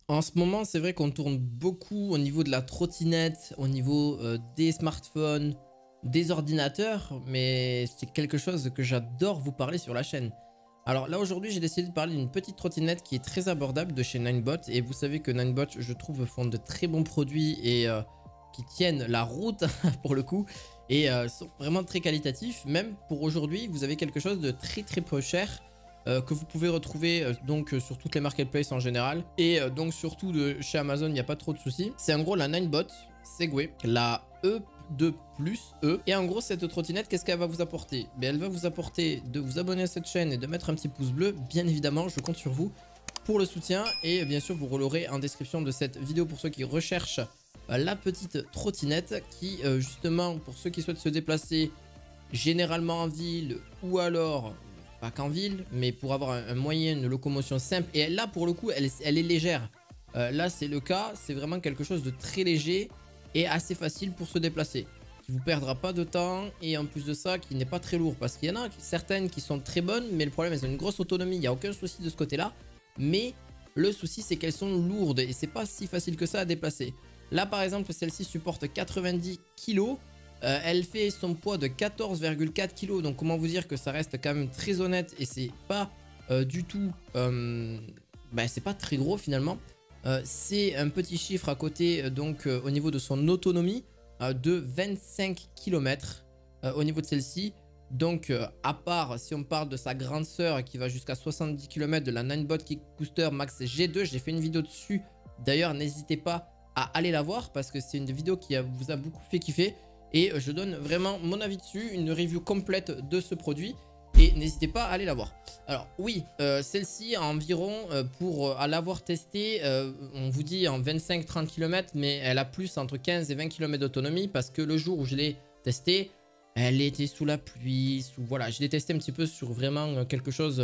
En ce moment, c'est vrai qu'on tourne beaucoup au niveau de la trottinette, au niveau des smartphones, des ordinateurs, mais c'est quelque chose que j'adore vous parler sur la chaîne. Alors là, aujourd'hui, j'ai décidé de parler d'une petite trottinette qui est très abordable de chez Ninebot. Et vous savez que Ninebot, je trouve, font de très bons produits et qui tiennent la route pour le coup. Et sont vraiment très qualitatifs. Même pour aujourd'hui, vous avez quelque chose de très peu cher que vous pouvez retrouver sur toutes les marketplaces en général et donc surtout de chez Amazon, il n'y a pas trop de soucis. C'est en gros la Ninebot Segway, la E2 plus E. Et en gros, cette trottinette, qu'est-ce qu'elle va vous apporter? Elle va vous apporter de vous abonner à cette chaîne et de mettre un petit pouce bleu. Bien évidemment, je compte sur vous pour le soutien et bien sûr, vous l'aurez en description de cette vidéo pour ceux qui recherchent la petite trottinette qui justement pour ceux qui souhaitent se déplacer généralement en ville ou alors pas qu'en ville, mais pour avoir un moyen de locomotion simple. Et là, pour le coup, elle est légère. Là, c'est le cas. C'est vraiment quelque chose de très léger et assez facile pour se déplacer. Qui vous perdra pas de temps et en plus de ça, qui n'est pas très lourd. Parce qu'il y en a certaines qui sont très bonnes, mais le problème, elles ont une grosse autonomie. Il n'y a aucun souci de ce côté-là. Mais le souci, c'est qu'elles sont lourdes et c'est pas si facile que ça à déplacer. Là, par exemple, celle-ci supporte 90 kg. Elle fait son poids de 14,4 kg. Donc comment vous dire que ça reste quand même très honnête. Et c'est pas du tout... c'est pas très gros finalement. C'est un petit chiffre à côté au niveau de son autonomie de 25 km au niveau de celle-ci. Donc à part si on parle de sa grande sœur qui va jusqu'à 70 km de la Ninebot Kick Booster Max G2. J'ai fait une vidéo dessus. D'ailleurs n'hésitez pas à aller la voir parce que c'est une vidéo qui vous a beaucoup fait kiffer. Et je donne vraiment mon avis dessus, une review complète de ce produit. Et n'hésitez pas à aller la voir. Alors oui, celle-ci environ, pour l'avoir testée, on vous dit en 25-30 km, mais elle a plus entre 15 et 20 km d'autonomie. Parce que le jour où je l'ai testée, elle était sous la pluie. Voilà, je l'ai testé un petit peu sur vraiment quelque chose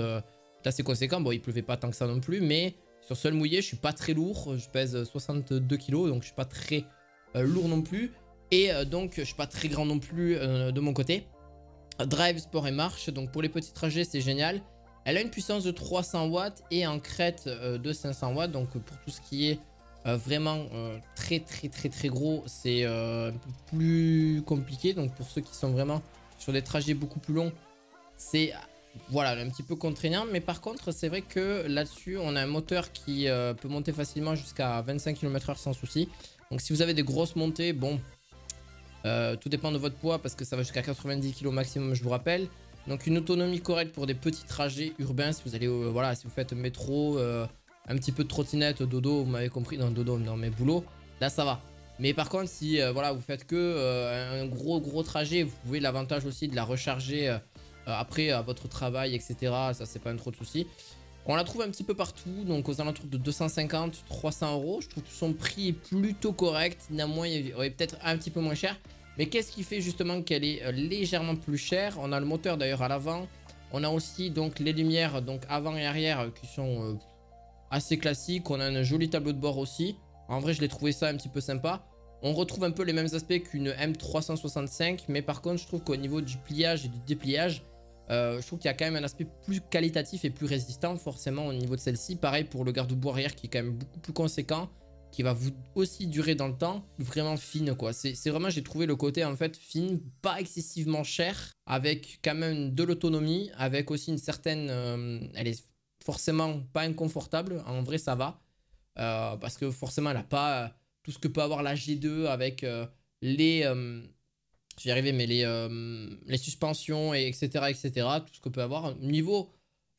d'assez conséquent. Bon, il pleuvait pas tant que ça non plus, mais sur sol mouillé, je suis pas très lourd. Je pèse 62 kg, donc je suis pas très lourd non plus. Et donc je suis pas très grand non plus de mon côté. Drive, sport et marche. Donc pour les petits trajets c'est génial. Elle a une puissance de 300 watts et en crête de 500 watts. Donc pour tout ce qui est vraiment très gros, c'est un peu plus compliqué. Donc pour ceux qui sont vraiment sur des trajets beaucoup plus longs, c'est voilà, un petit peu contraignant. Mais par contre c'est vrai que là-dessus on a un moteur qui peut monter facilement jusqu'à 25 km/h sans souci. Donc si vous avez des grosses montées, bon... tout dépend de votre poids parce que ça va jusqu'à 90 kg maximum, je vous rappelle. Donc une autonomie correcte pour des petits trajets urbains. Si vous allez, voilà, si vous faites métro, un petit peu de trottinette, dodo, vous m'avez compris, non dodo, non mais boulot, là ça va. Mais par contre, si voilà, vous faites que un gros trajet, vous pouvez l'avantage aussi de la recharger après à votre travail, etc. Ça c'est pas un trop de souci. On la trouve un petit peu partout, donc aux alentours de 250-300 euros. Je trouve que son prix est plutôt correct. Néanmoins, il aurait peut-être un petit peu moins cher. Mais qu'est-ce qui fait justement qu'elle est légèrement plus chère? On a le moteur d'ailleurs à l'avant. On a aussi donc les lumières donc avant et arrière qui sont assez classiques. On a un joli tableau de bord aussi. En vrai, je l'ai trouvé ça un petit peu sympa. On retrouve un peu les mêmes aspects qu'une M365. Mais par contre, je trouve qu'au niveau du pliage et du dépliage, je trouve qu'il y a quand même un aspect plus qualitatif et plus résistant forcément au niveau de celle-ci. Pareil pour le garde-boue arrière qui est quand même beaucoup plus conséquent, qui va vous aussi durer dans le temps, vraiment fine quoi. C'est vraiment, j'ai trouvé le côté en fait fine, pas excessivement cher, avec quand même de l'autonomie, avec aussi une certaine... elle est forcément pas inconfortable, en vrai ça va, parce que forcément elle n'a pas tout ce que peut avoir la G2 avec les... je vais y arriver, mais les suspensions, et etc., etc., tout ce qu'on peut avoir. Niveau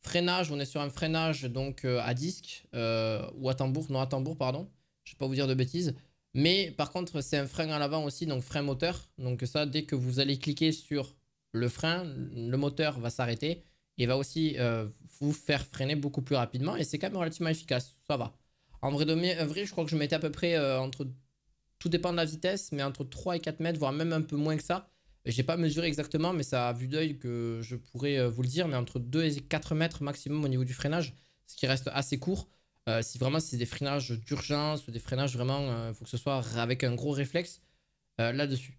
freinage, on est sur un freinage donc à disque ou à tambour, non à tambour, pardon. Je ne vais pas vous dire de bêtises. Mais par contre, c'est un frein à l'avant aussi, donc frein moteur. Donc ça, dès que vous allez cliquer sur le frein, le moteur va s'arrêter et va aussi vous faire freiner beaucoup plus rapidement. Et c'est quand même relativement efficace, ça va. En vrai, je crois que je mettais à peu près entre... Tout dépend de la vitesse, mais entre 3 et 4 mètres, voire même un peu moins que ça. J'ai pas mesuré exactement, mais ça a vue d'œil que je pourrais vous le dire, mais entre 2 et 4 mètres maximum au niveau du freinage, ce qui reste assez court. Si vraiment c'est des freinages d'urgence ou des freinages vraiment, il faut que ce soit avec un gros réflexe là-dessus.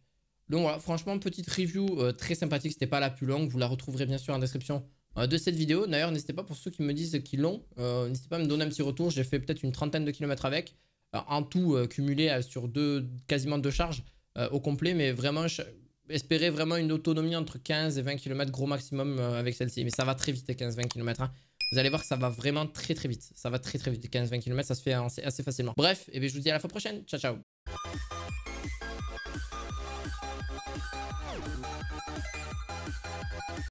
Donc voilà, franchement, petite review très sympathique, c'était pas la plus longue, vous la retrouverez bien sûr en description de cette vidéo. D'ailleurs, n'hésitez pas pour ceux qui me disent qu'ils l'ont, n'hésitez pas à me donner un petit retour. J'ai fait peut-être une trentaine de kilomètres avec, en tout cumulé sur quasiment 2 charges au complet, mais vraiment, espérez vraiment une autonomie entre 15 et 20 km gros maximum avec celle-ci. Mais ça va très vite, 15-20 km. Hein. Vous allez voir que ça va vraiment très très vite. Ça va très très vite. 15-20 km, ça se fait assez facilement. Bref, et bien, je vous dis à la fois prochaine. Ciao, ciao.